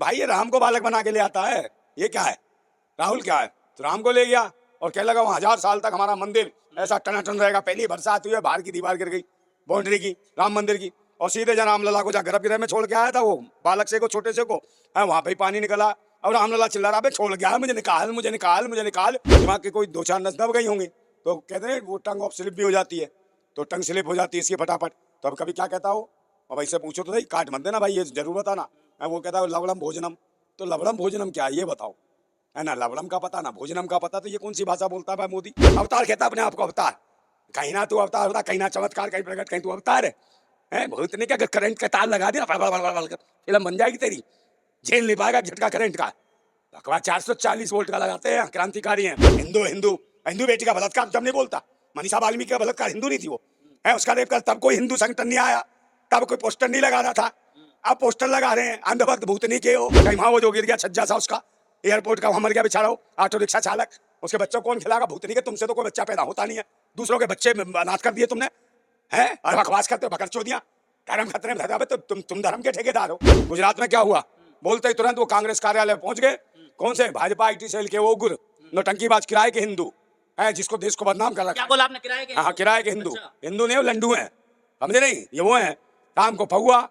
भाई ये राम को बालक बना के ले आता है, ये क्या है? राहुल क्या है? तो राम को ले गया और कहने लगा वहाँ 1000 साल तक हमारा मंदिर ऐसा टनाटन रहेगा। पहली बरसात हुई है, बाहर की दीवार गिर गई, बाउंड्री की, राम मंदिर की, और सीधे जन रामलला को जहाँ गर्भगृह में छोड़ के आया था वो बालक से को, छोटे से को, है वहाँ पे ही पानी निकला। और रामलला चिल्ला रहा, छोड़ गया मुझे, निकाल मुझे, निकाल मुझे, निकाल। दिमाग की कोई दो चार नस दब गई होंगी, तो कहते हैं वो टंग ऑफ स्लिप भी हो जाती है, तो टंग स्लिप हो जाती है इसकी फटाफट। तो अब कभी क्या कहता हो, और भाई से पूछो तो सही, काट मत देना भाई, ये जरूर बताना। वो कहता है लवड़म भोजनम, तो लवड़म भोजनम क्या है ये बताओ, है ना? लवड़म का पता ना भोजनम का पता, तो ये कौन सी भाषा बोलता है भाई मोदी? अवतार कहता है अपने आप को अवतार, कहीं ना तू अवतार होता, कहीं ना चमत्कार, कहीं प्रकट, कहीं तू अवतार है बहुत नहीं क्या? करंट का तार लगा दिया फिल्म बन जाएगी तेरी, झेल नहीं पाएगा झटका करंट का। बकवास 440 वोल्ट का लगाते हैं, क्रांतिकारी हैं। हिंदू हिंदू हिंदू बेटी का बलात्कार जब नहीं बोलता, मनीषा वाल्मीकि का बलात्कार हिंदू नहीं थी वो, है उसका रेप कर, तब कोई हिंदू संगठन नहीं आया, तब कोई पोस्टर नहीं लगा रहा था। अब पोस्टर लगा रहे हैं, अंधभक्त भूतनी के हो। कहीं वहां वो जो गिर गया छज्जा सा उसका एयरपोर्ट का, वहां मर गया बेचारा हो, ऑटो रिक्शा चालक, उसके बच्चों कौन खिलाएगा? भूतनी के, तुमसे तो कोई बच्चा पैदा होता नहीं है, दूसरों के बच्चे अनाथ कर दिए तुमने, हैं? और बकवास करते हो, बकरचोदियां, धर्म खतरे में धरा, तो तुम धर्म के ठेकेदार हो। गुजरात में क्या हुआ, बोलते ही तुरंत वो कांग्रेस कार्यालय पहुंच गए, कौन से? भाजपा आईटी सेल के वो उग्र नौटंकीबाज किराए के हिंदू है, जिसको देश को बदनाम कर रखा। क्या बोला आपने? किराए के? हाँ, किराए के हिंदू। अच्छा। हिंदू नहीं, वो लंडू हैं, समझे नहीं? ये वो हैं, शाम को फगुआ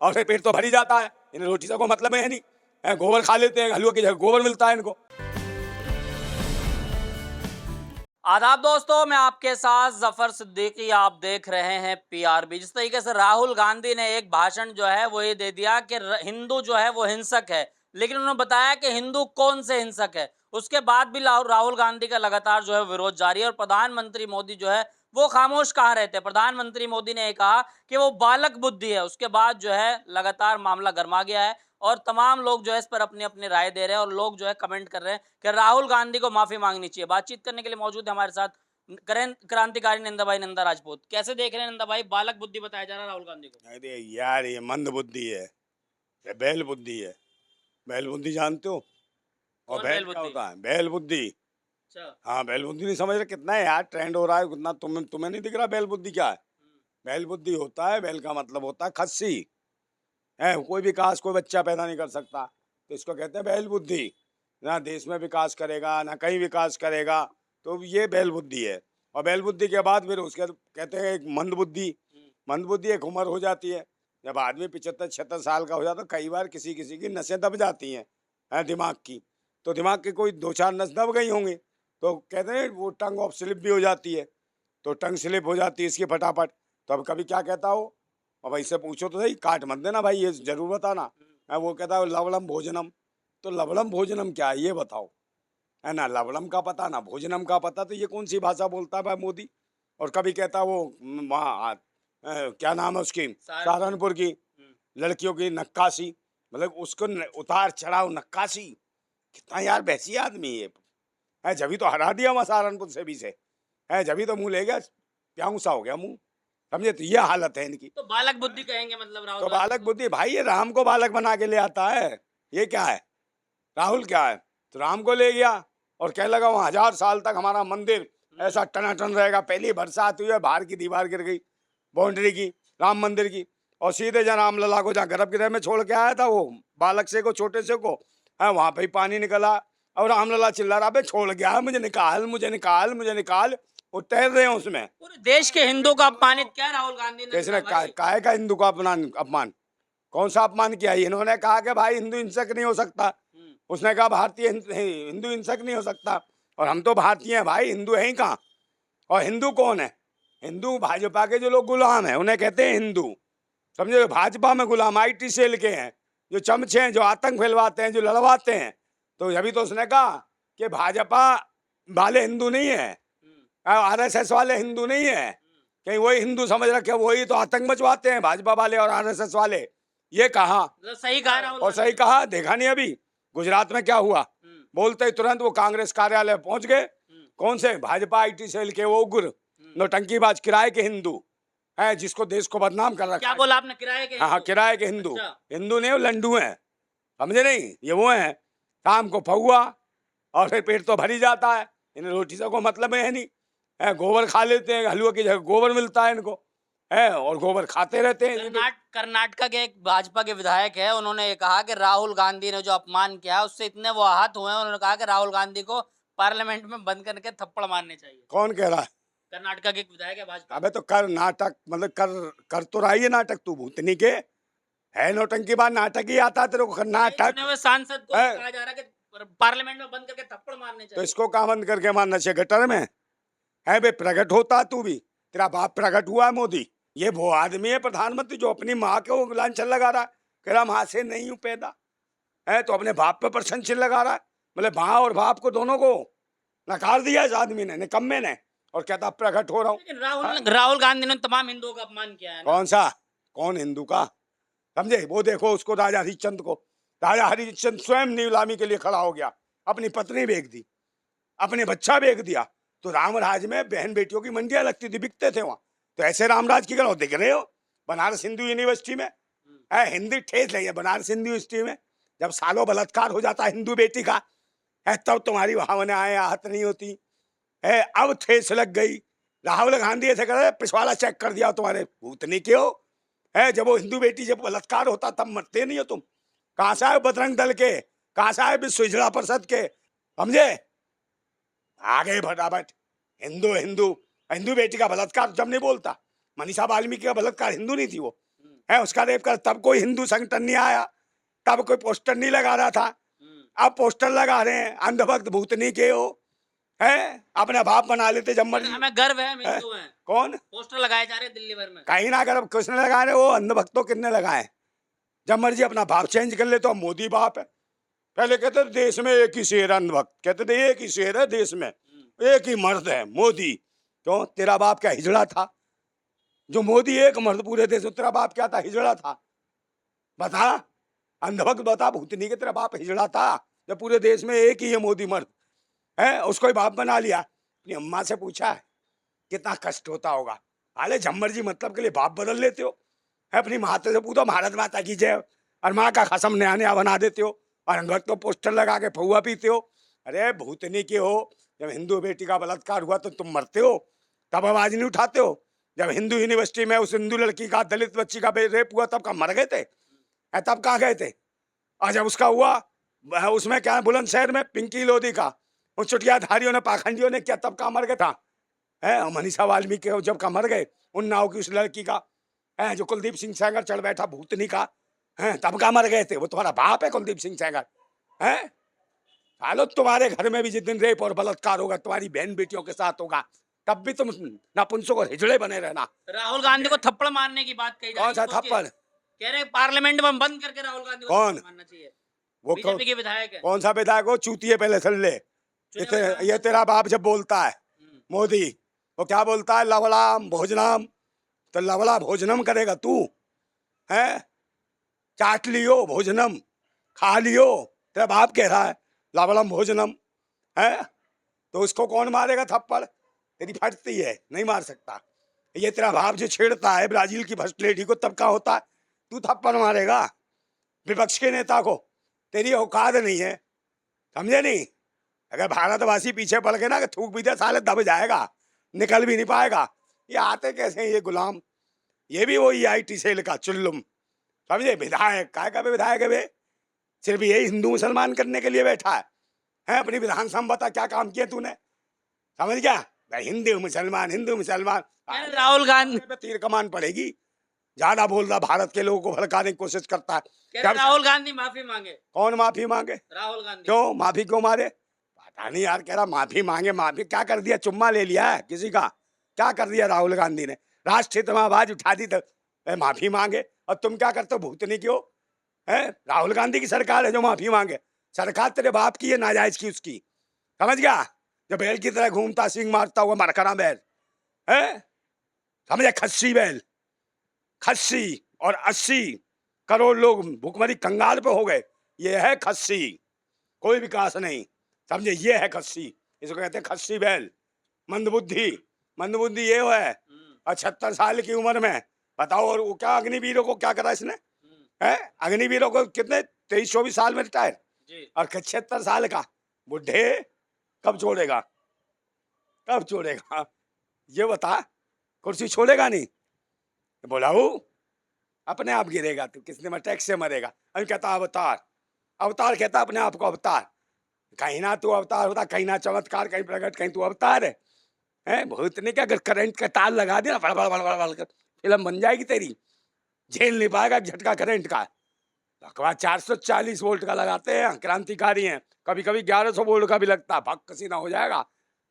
और फिर पेट तो भर ही जाता है, इन्हें रोटी से कोई मतलब है नहीं, गोबर खा लेते हैं, हलवा की जगह गोबर मिलता है इनको। आदाब दोस्तों, मैं आपके साथ जफर सिद्दीकी, आप देख रहे हैं पीआरबी। जिस तरीके से राहुल गांधी ने एक भाषण जो है वो ये दे दिया कि हिंदू जो है वो हिंसक है, लेकिन उन्होंने बताया कि हिंदू कौन से हिंसक है। उसके बाद भी राहुल गांधी का लगातार जो है विरोध जारी है और प्रधानमंत्री मोदी जो है वो खामोश कहाँ रहते हैं। प्रधानमंत्री मोदी ने कहा कि वो बालक बुद्धि है, उसके बाद जो है लगातार मामला गर्मा गया है और तमाम लोग जो है इस पर अपनी अपनी राय दे रहे हैं और लोग जो है कमेंट कर रहे हैं कि राहुल गांधी को माफी मांगनी चाहिए। बातचीत करने के लिए मौजूद है हमारे साथ क्रांतिकारी नंदा भाई, नंदा राजपूत। कैसे देख रहे हैं नंदा भाई, बालक बुद्धि बताया जा रहा है राहुल गांधी को? अरे यार ये मंद बुद्धि है, ये बैल बुद्धि है। बैल बुद्धि जानते हो? और कौन बैल बैल क्या बुद्धि? होता है? बैल बुद्धि। अच्छा। हाँ, बैल बुद्धि नहीं समझ रहे? कितना है यार ट्रेंड हो रहा है, कितना तुम्हें तुम्हें नहीं दिख रहा बैल बुद्धि क्या है? बैल बुद्धि होता है, बैल का मतलब होता है खस्सी, है कोई विकास, कोई बच्चा पैदा नहीं कर सकता, तो इसको कहते हैं बैल बुद्धि। ना देश में विकास करेगा, ना कहीं विकास करेगा, तो ये बैल बुद्धि है। और बैल बुद्धि के बाद फिर उसके कहते हैं एक मंद बुद्धि। मंद बुद्धि एक उम्र हो जाती है, जब आदमी 75-76 साल का हो जाता है, कई बार किसी किसी की नसें दब जाती हैं दिमाग की, तो दिमाग की कोई दो चार नस दब गई होंगी, तो कहते हैं वो टंग ऑफ स्लिप भी हो जाती है, तो टंग स्लिप हो जाती है इसकी फटाफट। तो अब कभी क्या कहता हो, और भाई से पूछो तो सही, काट मत देना भाई, ये जरूर बताना। वो कहता है लवड़म भोजनम, तो लवड़म भोजनम क्या है ये बताओ, है ना? लवड़म का पता ना भोजनम का पता, तो ये कौन सी भाषा बोलता है भाई मोदी? और कभी कहता वो वहाँ क्या नाम है उसकी, सहारनपुर की लड़कियों की नक्काशी, मतलब उसको उतार चढ़ाओ नक्काशी, कितना यार बहसी आदमी ये है। जभी तो हरा दिया वहाँ सहारनपुर से भी से, है जभी तो मुंह ले गया, प्याऊ सा हो गया मुंह, समझे? तो ये हालत है इनकी। तो बालक बुद्धि कहेंगे मतलब राहुल तो गांधी बालक को? बुद्धि भाई, ये राम को बालक बना के ले आता है, ये क्या है? राहुल क्या है? तो राम को ले गया और कहने लगा वहाँ 1000 साल तक हमारा मंदिर ऐसा टनाटन रहेगा। पहली बरसात हुई है, बाहर की दीवार गिर गई, बाउंड्री की, राम मंदिर की, और सीधे जन रामलला को जहाँ गर्भगृह में छोड़ के आया था वो बालक से को, छोटे से को, है वहां पे ही पानी निकला। और रामलला चिल्ला रहा, बे छोड़ गया मुझे, निकाल मुझे, निकाल मुझे, निकाल। वो तैर रहे हैं उसमें। पूरे देश के हिंदू को अपमानित क्या राहुल गांधी ने? किसने? भाई काहे का हिंदू का अपमान? कौन सा अपमान किया? इन्होंने कहा कि भाई हिंदू हिंसक नहीं हो सकता, उसने कहा भारतीय हिंदू हिंसक नहीं हो सकता, और हम तो भारतीय हैं भाई, हिंदू है ही कहाँ? और हिंदू कौन है? हिंदू भाजपा के जो लोग गुलाम हैं उन्हें कहते हैं हिंदू, समझे? भाजपा में गुलाम आईटी सेल के हैं, जो चमचे हैं, जो आतंक फैलवाते हैं, जो लड़वाते हैं। तो अभी तो उसने कहा कि भाजपा वाले हिंदू नहीं है, आरएसएस वाले हिंदू नहीं है, कहीं वही हिंदू समझ रखे, वही तो आतंक मचवाते हैं भाजपा वाले और आरएसएस वाले। ये कहा, मतलब सही कहा राहुल और सही कहा। देखा नहीं अभी गुजरात में क्या हुआ, बोलते ही तुरंत वो कांग्रेस कार्यालय पहुंच गए, कौन से? भाजपा आईटी सेल के वो उग्र नौटंकीबाज किराए के हिंदू है, जिसको देश को बदनाम कर रखा। क्या बोला आपने? किराए के? हाँ, किराए के हिंदू। अच्छा। हिंदू नहीं, वो लंडू हैं, समझे नहीं? ये वो हैं, शाम को फगुआ और फिर पेट तो भर ही जाता है, इन्हें रोटी से कोई मतलब है नहीं, गोबर खा लेते हैं, हलवा की जगह गोबर मिलता है इनको, है और गोबर खाते रहते हैं। कर्नाटका के एक भाजपा के विधायक है, उन्होंने ये कहा कि राहुल गांधी ने जो अपमान किया उससे इतने वो आहत हुए हैं, उन्होंने कहा कि राहुल गांधी को पार्लियामेंट में बंद करके थप्पड़ मारने चाहिए। कौन कह रहा है? कर्नाटका के एक विधायक है भाजपा। अबे तो कर नाटक, मतलब कर तो रही है नाटक, तू भूतनी के है नौटंकी बात, नाटक ही आता है तेरे को नाटक। चुने हुए सांसद को है। कहा जा रहा है कि पार्लियामेंट में बंद करके थप्पड़ मारने तो चाहिए। इसको कहाँ बंद करके मारना चाहिए? गटर में है बे, प्रकट होता तू भी, तेरा बाप प्रकट हुआ है मोदी। ये वो आदमी है प्रधानमंत्री जो अपनी माँ को लांछन लगा रहा है, कह रहा माँ से नहीं हूं पैदा, है तो अपने बाप पे प्रशंसन लगा रहा है। मतलब माँ और बाप को दोनों को नकार दिया इस आदमी ने, निकम्मे ने, और कहता प्रकट हो रहा हूँ। लेकिन राहुल गांधी ने तमाम हिंदुओं का अपमान किया है ना? कौन सा? कौन हिंदू का? समझे? वो देखो उसको, राजा हरिश्चंद्र को, राजा हरिश्चंद्र स्वयं नीलामी के लिए खड़ा हो गया, अपनी पत्नी बेच दी, अपने बच्चा बेच दिया। तो रामराज में बहन बेटियों की मंडियां लगती थी, बिकते थे वहां। तो ऐसे रामराज की करो, दिख रहे हो बनारस हिंदू यूनिवर्सिटी में है, हिंदी ठेस नहीं है बनारस हिंदू यूनिवर्सिटी में। जब सालों बलात्कार हो जाता है हिंदू बेटी का है, तब तुम्हारी भावनाएं आहत नहीं होती है। अब ठेस लग गई। राहुल गांधी ऐसे कर रहे, पिछवाड़ा चेक कर दिया तुम्हारे भूतनी क्यों है। जब वो हिंदू बेटी जब बलात्कार होता तब मरते नहीं हो तुम। कहां से आए बजरंग दल के, कहां से आए विश्व हिजड़ा परिषद के, समझे? आगे फटाफट हिंदू हिंदू, हिंदू बेटी का बलात्कार जब नहीं बोलता। मनीषा वाल्मीकि का बलात्कार हिंदू नहीं थी वो, है उसका रेप कर, तब कोई हिंदू संगठन नहीं आया, तब कोई पोस्टर नहीं लगा रहा था। अब पोस्टर लगा रहे हैं, अंधभक्त भूतनी के हो, है अपने बाप बना लेते जब मर्जी। हमें गर्व है, हम हिंदू हैं। कौन? पोस्टर लगाए जा रहे हैं दिल्ली भर में। कहीं ना कर किसने लगाए रहे, वो अंधभक्तों कितने लगाए। जब मर्जी अपना बाप चेंज कर ले, तो मोदी बाप है। पहले कहते थे देश में एक ही शेर है, अंधभक्त कहते थे एक ही शेर है देश में, एक ही मर्द है मोदी। क्यों? तेरा बाप क्या हिजड़ा था? जो मोदी एक मर्द पूरे देश में, तेरा बाप क्या था? हिजड़ा था। बता अंधभक्त, बता भूतनी के, तेरा बाप हिजड़ा था जब पूरे देश में एक ही है मोदी मर्द है, उसको ही बाप बना लिया। अपनी अम्मा से पूछा है कितना कष्ट होता होगा? हाले झम्मर जी मतलब के लिए बाप बदल लेते हो, है अपनी माता से पूछो भारत माता की जय, और माँ का कसम नया नया बना देते हो, और अंधभक्त को पोस्टर लगा के फुआ पीते हो। अरे भूतनी के हो, जब हिंदू बेटी का बलात्कार हुआ तो तुम मरते हो, तब आवाज नहीं उठाते हो। जब हिंदू यूनिवर्सिटी में उस हिंदू लड़की का, दलित बच्ची का रेप हुआ, तब का मर गए थे? तब कहाँ गए थे? और जब उसका हुआ उसमें क्या बुलंदशहर में पिंकी लोधी का, उन चुटियाधारियों ने, पाखंडियों ने क्या, तब कहाँ मर गया था? है मनीषा वाल्मीकि जब का मर गए, उन्नाव की उस लड़की का, है जो कुलदीप सिंह सेंगर चढ़ बैठा भूतनी का, है तब का मर गए थे। वो तुम्हारा बाप है कुलदीप सिंह सेंगर, है? हालो तुम्हारे घर में भी जिस दिन रेप और बलात्कार होगा, तुम्हारी बहन बेटियों के साथ होगा, तब भी तुम नपुंसक और हिजड़े बने रहना। राहुल गांधी को थप्पड़ मारने की बात कही जा रही है। कौन सा थप्पड़? कह रहे पार्लियामेंट में बंद करके राहुल गांधी को कौन? थप्पड़ मारना चाहिए। वो बीजेपी के विधायक है। कौन सा विधायक? हो चूतिए पहले सुन ले। ये तेरा बाप जब बोलता है मोदी, वो क्या बोलता है? लवलाम भोजनम। तो लवला भोजनम करेगा तू, है? चाट लियो भोजनम, खा लियो, तेरा बाप कह रहा है लवलम भोजनम, है? तो उसको कौन मारेगा थप्पड़? तेरी फटती है, नहीं मार सकता। ये तेरा बाप जो छेड़ता है ब्राजील की फर्स्ट लेडी को, तब का होता है तू थप्पड़ मारेगा विपक्ष के नेता को? तेरी औकात नहीं है, समझे नहीं? अगर भारतवासी पीछे पड़ के ना कि थूक भी दे साले दब जाएगा, निकल भी नहीं पाएगा। ये आते कैसे हैं ये गुलाम? ये भी वही IT सेल का चुल्लुम, समझे? विधायक काय का विधायक है वे? सिर्फ यही हिंदू मुसलमान करने के लिए बैठा है? अपनी विधानसभा बता क्या काम किया तूने, समझ गया? हिंदू मुसलमान, हिंदू मुसलमान। राहुल गांधी पे तीर कमान पड़ेगी। ज्यादा बोल रहा, भारत के लोगों को भड़काने की कोशिश करता है। राहुल गांधी माफी मांगे। कौन माफी मांगे? राहुल गांधी। क्यों माफी क्यों मारे? पता नहीं यार, कह रहा माफी मांगे। माफी क्या कर दिया? चुम्मा ले लिया है किसी का? क्या कर दिया राहुल गांधी ने? राष्ट्रहित में आवाज उठा दी तो माफी मांगे। और तुम क्या करते हो भूतनी क्यों? है राहुल गांधी की सरकार है जो माफी मांगे? सरकार तेरे बाप की है, नाजायज की उसकी, समझ गया? जो बैल की तरह घूमता, सिंग मारता हुआ मरकरा बैल, है समझे? खस्सी बैल, खस्सी। और 80 करोड़ लोग भूखमरी कंगाल पे हो गए, ये है खस्सी, कोई विकास नहीं, समझे? ये है खस्सी, इसको कहते हैं खस्सी बैल। मंदबुद्धि, मंदबुद्धि ये है। और 76 साल की उम्र में बताओ, और वो क्या अग्निवीरों को क्या करा इसने? है अग्निवीरों को कितने 23-24 साल में रिटायर, और 76 साल का बुढ़े कब छोड़ेगा? कब छोड़ेगा ये बता? कुर्सी छोड़ेगा नहीं, बोलाऊ अपने आप गिरेगा तू, किसने में टैक्स से मरेगा। अभी कहता अवतार, अवतार कहता अपने आप को अवतार। कहीं ना तू अवतार होता, कहीं ना चमत्कार, कहीं प्रगट, कहीं तू अवतार है। हैं भूत ने क्या, अगर करंट का तार लगा दिया ना फड़ फड़ फड़ फड़ कर फिल्म बन जाएगी तेरी। झेल नहीं पाएगा झटका करंट का। बकवास 440 वोल्ट का लगाते हैं, क्रांतिकारी हैं। कभी कभी 1100 वोल्ट का भी लगता है, भक कसीना हो जाएगा,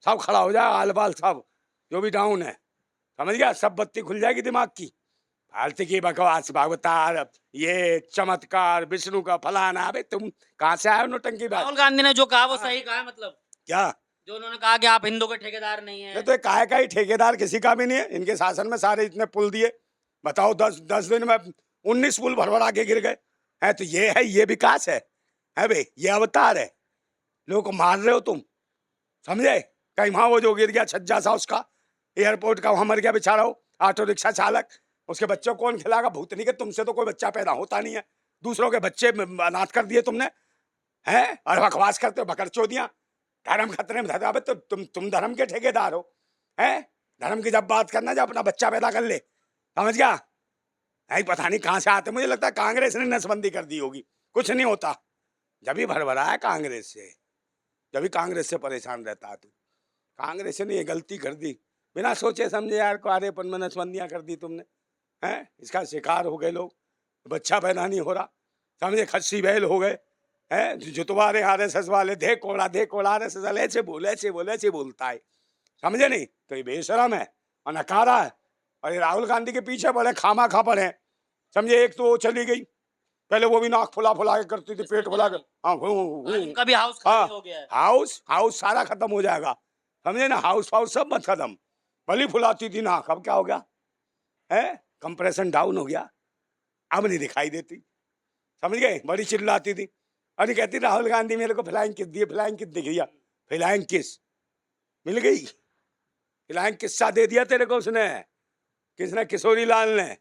सब खड़ा हो जाएगा, आल बाल सब जो भी डाउन है, समझ गया, सब बत्ती खुल जाएगी दिमाग की। फालतू की बकवास, भागवतार, ये चमत्कार, विष्णु का फलाना। अबे तुम कहाँ से आए हो नौटंकी बात। राहुल गांधी ने जो कहा वो हाँ। सही कहा है, मतलब क्या जो उन्होंने कहा कि आप हिंदू के ठेकेदार नहीं ये है। तो काय का ही ठेकेदार किसी का भी नहीं है। इनके शासन में सारे इतने पुल दिए, बताओ 10 दिन में 19 पुल भरभरा के गिर गए हैं। तो ये है, ये विकास है भाई, ये अवतार है। लोगों को मार रहे हो तुम, समझे। कहीं वहां वो जो गिर गया छज्जा सा उसका, एयरपोर्ट का, वहां मर गया बेचारा वो ऑटो रिक्शा चालक, उसके बच्चों को कौन खिलाएगा। भूतनी के तुमसे तो कोई बच्चा पैदा होता नहीं है, दूसरों के बच्चे अनाथ कर दिए तुमने, हैं। और बकवास करते हो, बकरचोदियां, धर्म खतरे में धरा। अबे तो तुम धर्म के ठेकेदार हो, हैं। धर्म की जब बात करना, जब अपना बच्चा पैदा कर ले, समझ गया। नहीं पता नहीं कहाँ से आते, मुझे लगता है कांग्रेस ने नसबंदी कर दी होगी। कुछ नहीं होता, जब भी भरभरा है कांग्रेस से, जब भी कांग्रेस से परेशान रहता है तू। कांग्रेस ने ये गलती कर दी, बिना सोचे समझे यार, कुआरेपन में नसबंदियां कर दी तुमने, हैं। इसका शिकार हो गए लोग, बच्चा पैदा नहीं हो रहा, समझे। खस्सी बैल हो गए, हैं। जुतवा रहे RSS वाले, दे कोड़ा RSS वाले, ऐसे बोलता है, समझे नहीं। तो ये बेशरम है और नकारा है। और ये राहुल गांधी के पीछे पड़े, खामा खा पड़े, समझे। एक तो वो चली गई, पहले वो भी नाक फुला फुला के करती थी, पेट फुला कर, हाँ उनका भी हाउस हाँ, खाली हो गया है। हाउस सारा खत्म हो जाएगा, समझे ना। हाउस सब मत खत्म, भली फुलाती थी नाक, अब क्या हो गया है, कंप्रेशन डाउन हो गया, अब नहीं दिखाई देती, समझ गए। बड़ी चिल्लाती थी, अरे कहती राहुल गांधी मेरे को फ्लाइंग किस दिए, फ्लाइंग किस दिख गया, फ्लाइंग किस मिल गई, फ्लाइंग किस्सा दे दिया तेरे को उसने, किसने, किशोरी लाल ने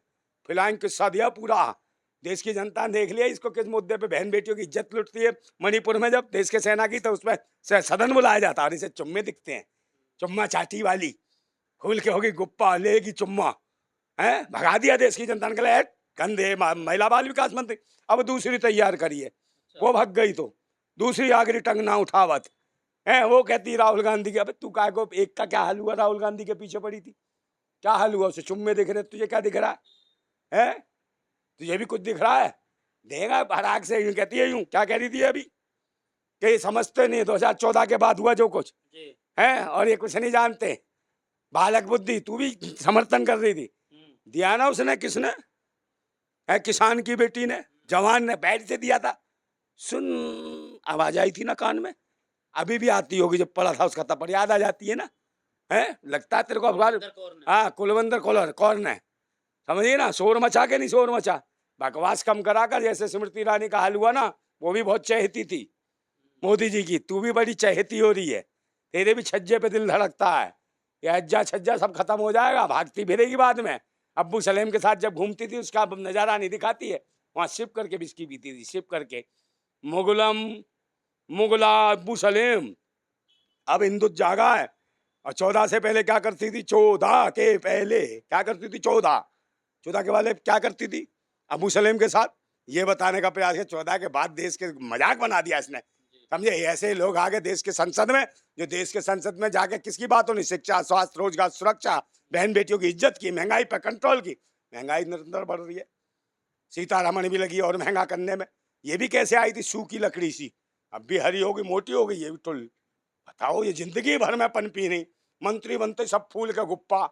फ्लाइंग किस्सा दिया पूरा। देश की जनता ने देख लिया इसको किस मुद्दे पे बहन बेटियों की इज्जत लुटती है। मणिपुर में जब देश के सेना की, तो उसमें सदन बुलाया जाता और इसे चुम्मे दिखते हैं, चुम्मा चाटी वाली, खुल के होगी गुप्पा लेगी चुम्मा, है। भगा दिया देश की जनता ने, गंदे महिला बाल विकास मंत्री। अब दूसरी तैयार करिए, वो भग गई तो दूसरी आगरी टंग ना उठावत है। वो कहती राहुल गांधी की, अबे तू काय को, एक का क्या हाल हुआ, राहुल गांधी के पीछे पड़ी थी, क्या हाल हुआ, उसे चुम्मे दिख रहे, तुझे क्या दिख रहा है, तुझे भी कुछ दिख रहा है, देगा भराक से। यूं कहती है, यूं क्या कह रही थी अभी, कि समझते नहीं 2014 के बाद हुआ जो कुछ है, और ये कुछ नहीं जानते, बालक बुद्धि। तू भी समर्थन कर रही थी, दिया ना उसने, किसने है, किसान की बेटी ने, जवान ने बैठ से दिया था। सुन, आवाज आई थी ना कान में, अभी भी आती होगी, जब पढ़ा था उसका तब याद आ जाती है ना, है। लगता है तेरे को अखबार, हाँ, कुलवंतर कौर ने, समझिए ना। शोर मचा के नहीं, शोर मचा, बकवास कम करा कर। जैसे स्मृति ईरानी का हाल हुआ ना, वो भी बहुत चहेती थी मोदी जी की, तू भी बड़ी चहेती हो रही है, तेरे भी छज्जे पे दिल धड़कता है। ये अज्जा छज्जा सब खत्म हो जाएगा, भागती फिरेगी बाद में। अब्बू सलेम के साथ जब घूमती थी, उसका नजारा नहीं दिखाती है, वहां सिप करके बिस्की पीती थी, सिप करके, मुगला अब्बू सलेम। अब हिंदू जागा है। और 14 से पहले क्या करती थी, 14 के पहले क्या करती थी, 14 के वाले क्या करती थी अबू सलेम के साथ, ये बताने का प्रयास है। 14 के बाद देश के मजाक बना दिया इसने, समझे। ऐसे लोग आ गए देश के संसद में, जो देश के संसद में जाके किसकी बात होनी, शिक्षा, स्वास्थ्य, रोजगार, सुरक्षा, बहन बेटियों की इज्जत की, महंगाई पर कंट्रोल की। महंगाई निरंतर बढ़ रही है, सीतारमण भी लगी और महंगा करने में। ये भी कैसे आई थी, सूखी लकड़ी सी, अब भी हरी होगी, मोटी हो गई, ये भी टुल। बताओ, ये जिंदगी भर में पनपी नहीं, मंत्री बनते सब फूल का गुप्पा,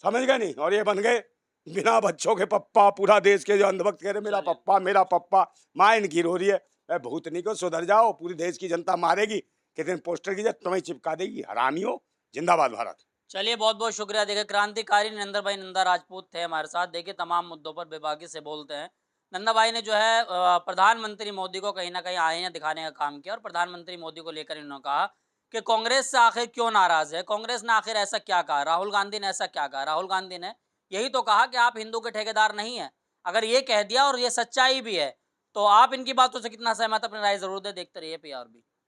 समझ गए नहीं। और ये बन गए बिना बच्चों के पप्पा, पूरा देश के जो अंधभक्त कह रहे मेरा पप्पा, माँ इनकी रो रही है। भूतनी को सुधर जाओ, पूरी देश की जनता मारेगी, कितने पोस्टर की जब तुम्हें चिपका देगी, हरामियों। जिंदाबाद भारत। चलिए, बहुत बहुत शुक्रिया। देखिए, क्रांतिकारी नंदा भाई नंदा राजपूत थे हमारे साथ। देखिए, तमाम मुद्दों पर बेबाकी से बोलते हैं। नंदा भाई ने जो है प्रधानमंत्री मोदी को कहीं ना कहीं आईना दिखाने का काम किया, और प्रधानमंत्री मोदी को लेकर इन्होंने कहा कि कांग्रेस से आखिर क्यों नाराज है, कांग्रेस ने आखिर ऐसा क्या कहा, राहुल गांधी ने ऐसा क्या कहा। राहुल गांधी ने यही तो कहा कि आप हिंदू के ठेकेदार नहीं है। अगर ये कह दिया और ये सच्चाई भी है, तो आप इनकी बातों से कितना सहमत, अपनी राय जरूर दे। देखते रहिए PRB।